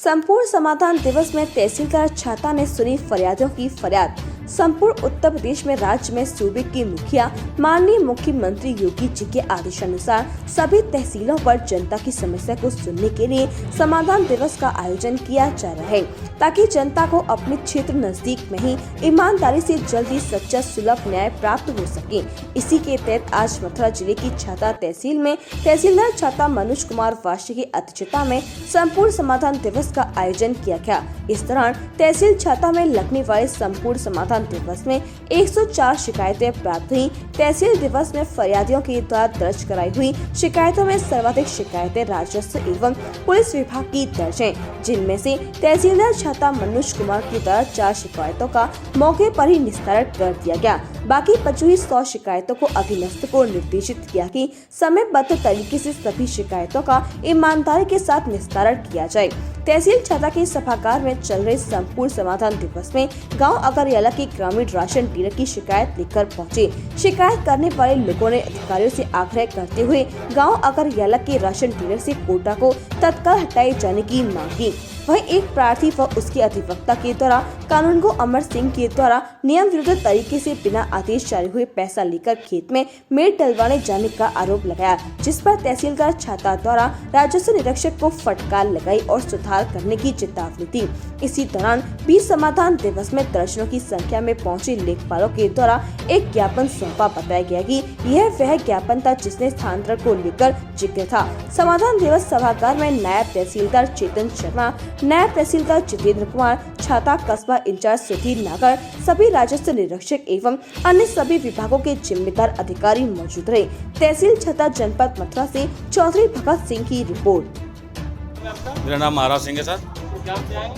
संपूर्ण समाधान दिवस में तहसीलदार छाता ने सुनी फरियादियों की फरियाद। संपूर्ण उत्तर प्रदेश में राज्य में सूबे के मुखिया माननीय मुख्यमंत्री योगी जी के आदेशानुसार सभी तहसीलों पर जनता की समस्या को सुनने के लिए समाधान दिवस का आयोजन किया जा रहा है, ताकि जनता को अपने क्षेत्र नजदीक में ही ईमानदारी से जल्दी सच्चा सुलभ न्याय प्राप्त हो सके। इसी के तहत आज मथुरा जिले की छाता तहसील में तहसीलदार छाता मनोज कुमार वाशी की अध्यक्षता में संपूर्ण समाधान दिवस का आयोजन किया गया। इस दौरान तहसील छाता में लगने वाले संपूर्ण समाधान दिवस में 104 शिकायतें प्राप्त हुई। तहसील दिवस में फरियादियों के द्वारा दर्ज कराई हुई शिकायतों में सर्वाधिक शिकायतें राजस्व एवं पुलिस विभाग की दर्ज हैं, जिनमें से तहसीलदार छाता मनोज कुमार की द्वारा 4 शिकायतों का मौके पर ही निस्तारण कर दिया गया। बाकी बची हुई 100 शिकायतों को अधीनस्थ को निर्देशित किया कि समयबद्ध तरीके से सभी शिकायतों का ईमानदारी के साथ निस्तारण किया जाए। तहसील छाता के सभागार में चल रहे संपूर्ण समाधान दिवस में गांव अगरियाला के ग्रामीण राशन डीलर की शिकायत लेकर पहुंचे। शिकायत करने वाले लोगों ने अधिकारियों से आग्रह करते हुए गांव अगरियाला के राशन डीलर से कोटा को तत्काल हटाए जाने की मांग की। वहीं एक प्रार्थी व उसके अधिवक्ता के द्वारा कानूनगो अमर सिंह के द्वारा नियम विरुद्ध तरीके से बिना आदेश जारी हुए पैसा लेकर खेत में मेड़ डलवाने जाने का आरोप लगाया, जिस पर तहसीलदार छाता द्वारा राजस्व निरीक्षक को फटकार लगाई और सुधार करने की चेतावनी दी। इसी दौरान भी समाधान दिवस में दर्जनों की संख्या में पहुंचे लेखपालों के द्वारा एक ज्ञापन सौंपा। बताया गया कि यह वह ज्ञापन था जिसने स्थानांतरण को लेकर जिक्र था। समाधान दिवस सभागार में नायब तहसीलदार चेतन शर्मा, नायब तहसीलदार जितेंद्र कुमार, छाता कस्बा इंचार्ज सुधीर नागर, सभी राजस्व निरीक्षक एवं अन्य सभी विभागों के जिम्मेदार अधिकारी मौजूद रहे। तहसील छाता जनपद मथुरा से चौधरी भगत सिंह की रिपोर्ट। मेरा नाम महाराज सिंह है सर।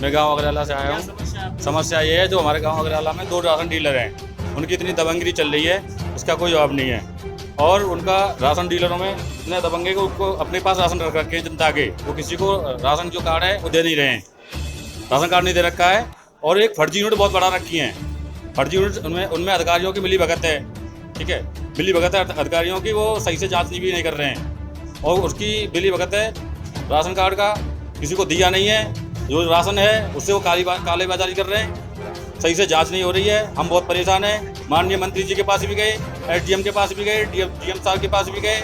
मैं गांव अगरियाला से आया हूँ। समस्या ये है, जो हमारे गांव अगरियाला में 2 राशन डीलर हैं, उनकी इतनी दबंगगिरी चल रही है, इसका कोई जवाब नहीं है। और उनका राशन डीलरों में इतने दबंगे को उनको अपने पास राशन रख रखे जनता के, वो किसी को राशन जो कार्ड है वो दे नहीं रहे हैं, राशन कार्ड नहीं दे रखा है। और एक फर्जी यूनिट बहुत बड़ा रखी है। फर्जी यूनिट उनमें अधिकारियों की मिली भगत है, ठीक है, मिली भगत है अधिकारियों की, वो सही से जाँच भी नहीं कर रहे हैं। और उसकी मिली भगत है, राशन कार्ड का किसी को दिया नहीं है, जो राशन है उससे वो काले बाजारी कर रहे हैं, सही से जांच नहीं हो रही है। हम बहुत परेशान हैं। माननीय मंत्री जी के पास भी गए, एसडीएम के पास भी गए, डीएम साहब के पास भी गए,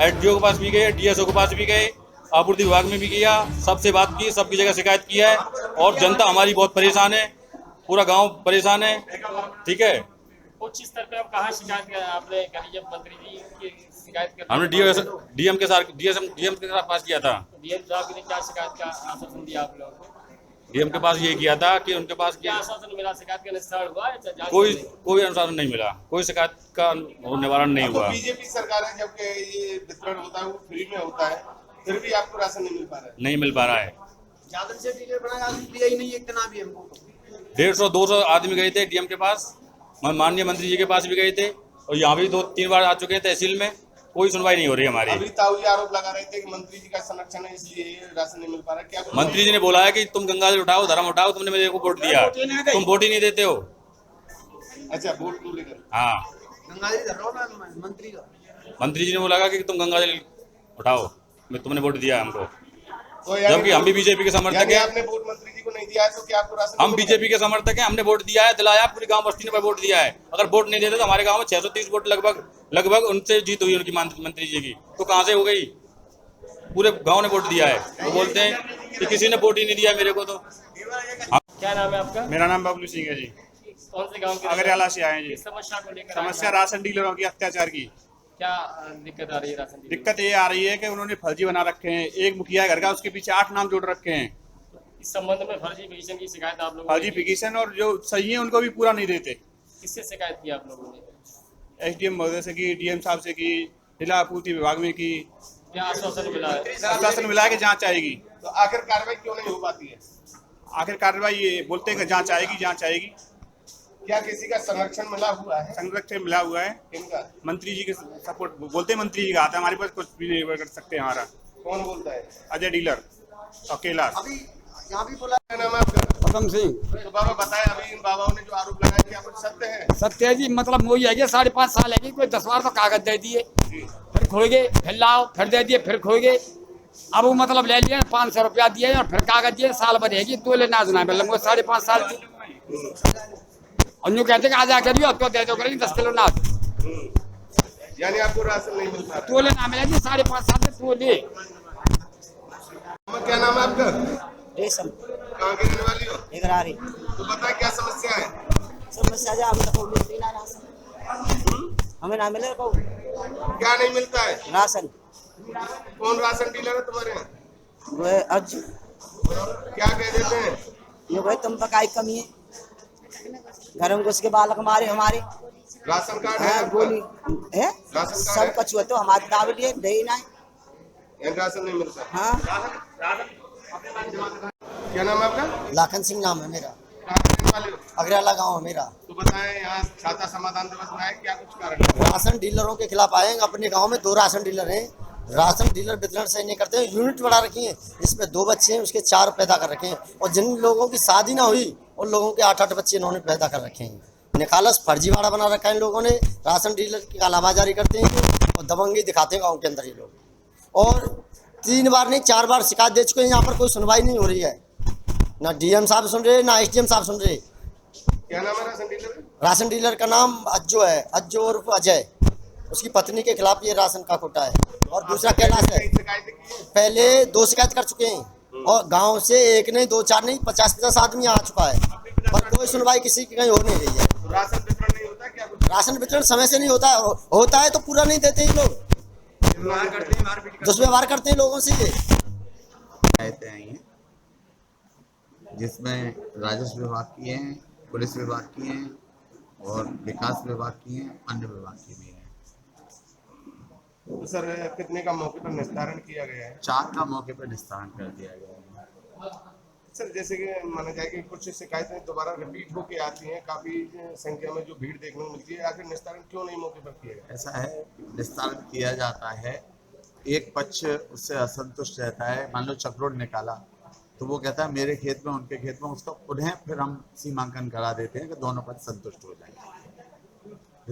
एसडीओ के पास भी गए, डीएसओ के पास भी गए, आपूर्ति विभाग में भी किया, सबसे बात की, सबकी जगह शिकायत की है। और जनता हमारी बहुत परेशान है, पूरा गाँव परेशान है, ठीक है। उच्च स्तर पे आप कहाँ शिकायत आपने करी? जब मंत्री जी की शिकायत कर, हमने डीएम के साथ पास किया था। डीएम साहब ने क्या शिकायत का आश्वासन दिया आप लोगों को? डीएम के पास ये किया था कि उनके पास क्या आश्वासन मिला? शिकायत का निस्तारण हुआ है? कोई अनुसार नहीं मिला, कोई शिकायत का निवारण नहीं हुआ। बीजेपी सरकार है, जबकि ये वितरण होता है वो फ्री में होता है, फिर भी आपको राशन नहीं मिल पा रहा है। नहीं मिल पा रहा है। ज्यादा से डीलर बनाया, दिया ही नहीं, इतना भी हमको 150-200 आदमी गए थे डीएम के पास, माननीय मंत्री जी के पास भी गए थे, और यहाँ भी 2-3 बार आ चुके हैं तहसील में, कोई सुनवाई नहीं हो रही हमारी। अभी ताऊ ये आरोप लगा रहे थे कि मंत्री जी का संरक्षण है, इसलिए राशन नहीं मिल पा रहा है। क्या मंत्री जी ने बोला है कि तुम गंगा जल उठाओ, धर्म उठाओ, तुमने मेरे को वोट दिया, तुम वोट ही नहीं देते हो। अच्छा, वोट को लेकर? हाँ, मंत्री जी ने बोला कि तुम गंगा जल उठाओ, तुमने वोट दिया हमको, तो जबकि हम भी बीजेपी के समर्थक हैं। आपने वोट मंत्री जी को नहीं दिया है, तो क्या आपको राशन? हम बीजेपी के समर्थक हैं, हमने वोट दिया है, दिलाया, पूरी गांव बस्ती ने वोट दिया है। अगर वोट नहीं देते तो हमारे गांव में 630 वोट लगभग उनसे जीत हुई उनकी मंत्री जी की, तो कहां से हो गई? पूरे गांव ने वोट दिया है। वो बोलते हैं कि किसी ने वोट ही नहीं दिया मेरे को। तो क्या नाम है आपका? मेरा नाम बबलू सिंह है जी। कौन से गाँव के? अगरियाला से आए हैं जी। समस्या को लेकर? समस्या राशन डीलरों की अत्याचार की। क्या दिक्कत आ रही है राशन डीलर? दिक्कत ये आ रही है कि उन्होंने फर्जी बना रखे हैं। एक मुखिया घर का, उसके पीछे 8 नाम जोड़ रखे हैं। इस संबंध में फर्जी पिटीशन की शिकायत आप लोगों फर्जी पिटीशन, और जो सही है उनको भी पूरा नहीं देते। किससे शिकायत की आप लोगों ने? एसडीएम महोदय से की, डीएम साहब से की, जिला आपूर्ति विभाग में की। क्या आश्वासन मिला है? आश्वासन मिला है कि जाँच आएगी। तो आखिर कार्रवाई क्यों नहीं हो पाती है? आखिर कार्रवाई ये बोलते हैं कि जाँच आएगी, जाँच आएगी। क्या किसी का संरक्षण मिला हुआ है? संरक्षण मिला हुआ है। किनका? मंत्री जी के सपोर्ट बोलते, मंत्री जी का आता है, हमारे पास कुछ भी नहीं कर सकते। हमारा कौन बोलता है? अजय डीलर अकेला। अभी यहाँ भी बोला। क्या नाम है आपका? पदम सिंह। तो बाबा बताए, अभी इन बाबाओं ने जो आरोप लगाया, क्या कुछ सत्य है? सत्य है जी, मतलब वही है कि 5.5 साल है कि कोई 10 बार तो कागज दे दिए, फिर खो गए, फिर लाओ, फिर दे दिए, फिर खो गए। अब वो मतलब ले लिए 500 रुपया दिए और फिर कागज दिए साल भर रहेगी तोले नाज ना मिल 5.5 साल की। और यूँ कहते कि आजा करियो अब तो दे दो करेंगे 10 किलो नाज यानी आपको राशन नहीं मिल पा रहा तोले ना मिलेगी 5.5 साल से तोले। है। क्या नाम है आपका? रेशम कहाँ की रहने वाली हो? इधर आ रही तो बताए क्या समस्या है? समस्या जा हमें तो मिलती ना राशन, हमें ना मिले को क्या नहीं मिलता है? राशन। कौन राशन डीलर है तुम्हारे यहाँ? वो है आज क्या कह देते हैं? ये भाई तुम पकाई कमी है, घर में घुस के बालक मारे हमारे। राशन कार्ड है हाँ, आपका? गोली है राशन कार्ड सब है? कछु है तो हमारे दावे लिए दे ही ना। यहाँ राशन नहीं मिलता। हाँ क्या नाम है आपका? लाखन सिंह नाम है मेरा, कहाँ के रहने वाले हो? अगरेला गाँव है मेरा। तो बताएं यहाँ छाता समाधान दिवस में आए, क्या कुछ कारण है? राशन डीलरों के खिलाफ आए हैं। अपने गांव में 2 राशन डीलर हैं, राशन डीलर वितरण सही नहीं करते हैं। यूनिट बढ़ा रखी है, इसमें 2 बच्चे हैं, उसके 4 पैदा कर रखे हैं। और जिन लोगों की शादी ना हुई उन लोगों के 8-8 बच्चे इन्होंने पैदा कर रखे हैं। निकालस फर्जीवाड़ा बना रखा है इन लोगों ने। राशन डीलर की कालाबाजारी करते हैं और दबंगी दिखाते हैं गाँव के अंदर ये लोग। और 3 बार नहीं 4 बार शिकायत दे चुके हैं, यहाँ पर कोई सुनवाई नहीं हो रही है। ना डीएम साहब सुन रहे, ना एसडीएम साहब सुन रहे। क्या नाम है राशन डीलर का? राशन डीलर का नाम अज्जो है, अज्जो उर्फ अजय। उसकी पत्नी के खिलाफ ये राशन का कोटा है। और दूसरा कैलाश है, कई शिकायतें की हैं? पहले 2 शिकायत कर चुके हैं और गांव से 1 नहीं 2 4 नहीं 50-50 आदमी आ चुका है, पर कोई सुनवाई किसी की कहीं हो नहीं रही है। तो राशन वितरण नहीं होता क्या कुछ? राशन वितरण समय से नहीं होता है तो पूरा नहीं देते ये लोग, दुष्व्यवहार करते हैं लोगों से ये। शिकायतें आई हैं जिसमें राजस्व विभाग की हैं, पुलिस विभाग की हैं और विकास विभाग की हैं, अन्य विभाग की भी हैं। तो सर कितने का मौके पर निस्तारण किया गया है? 4 का मौके पर निस्तारण कर दिया गया है। सर जैसे कि माना जाए कि कुछ शिकायतें दोबारा रिपीट होके आती हैं, काफी संख्या में जो भीड़ देखने को मिलती है, आखिर निस्तारण क्यों नहीं मौके पर किया गया? ऐसा है, निस्तारण किया जाता है, एक पक्ष उससे असंतुष्ट रहता है। मान लो चक्रोड निकाला तो वो कहता है मेरे खेत में उनके खेत में, उसका उन्हें फिर हम सीमांकन करा देते हैं कि दोनों पक्ष संतुष्ट हो जाए,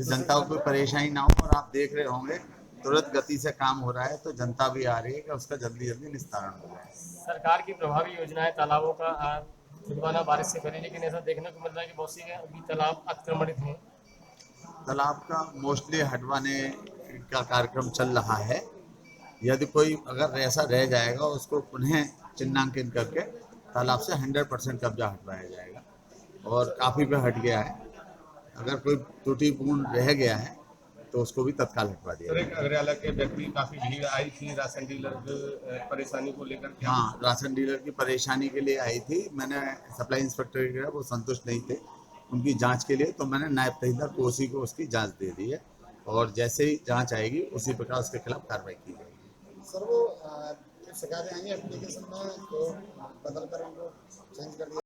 जनता को कोई परेशानी ना हो। और आप देख रहे होंगे तुरंत गति से काम हो रहा है, तो जनता भी आ रही है कि उसका जल्दी जल्दी निस्तारण हो जाए। सरकार की प्रभावी योजनाएं तालाबों का खुदवाना बारिश से करें, लेकिन ऐसा देखने को मिल रहा है कि बहुत सी अभी तालाब अतिक्रमणित हैं। तालाब का मोस्टली हटवाने का कार्यक्रम चल रहा है। यदि कोई अगर ऐसा रह जाएगा उसको पुनः चिन्हांकन करके तालाब से 100% कब्जा हटवाया जाएगा और काफ़ी पे हट गया है। अगर कोई त्रुटिपूर्ण रह गया है तो उसको भी तत्काल हटवा दिया सर जाएगा। एक अगरवाला के व्यक्ति काफी भीड़ आई थी राशन डीलर परेशानी को लेकर के। हाँ, राशन डीलर की परेशानी के लिए आई थी। मैंने सप्लाई इंस्पेक्टर के वो संतुष्ट नहीं थे उनकी जांच के लिए, तो मैंने नायब तहसीलदार कोसी को उसकी जांच दे दी है और जैसे ही जांच आएगी उसी प्रकार उसके खिलाफ कार्रवाई की जाएगी। सर वो शिकायतें आई हैं एप्लीकेशन में तो बदल कर उनको चेंज कर दिया।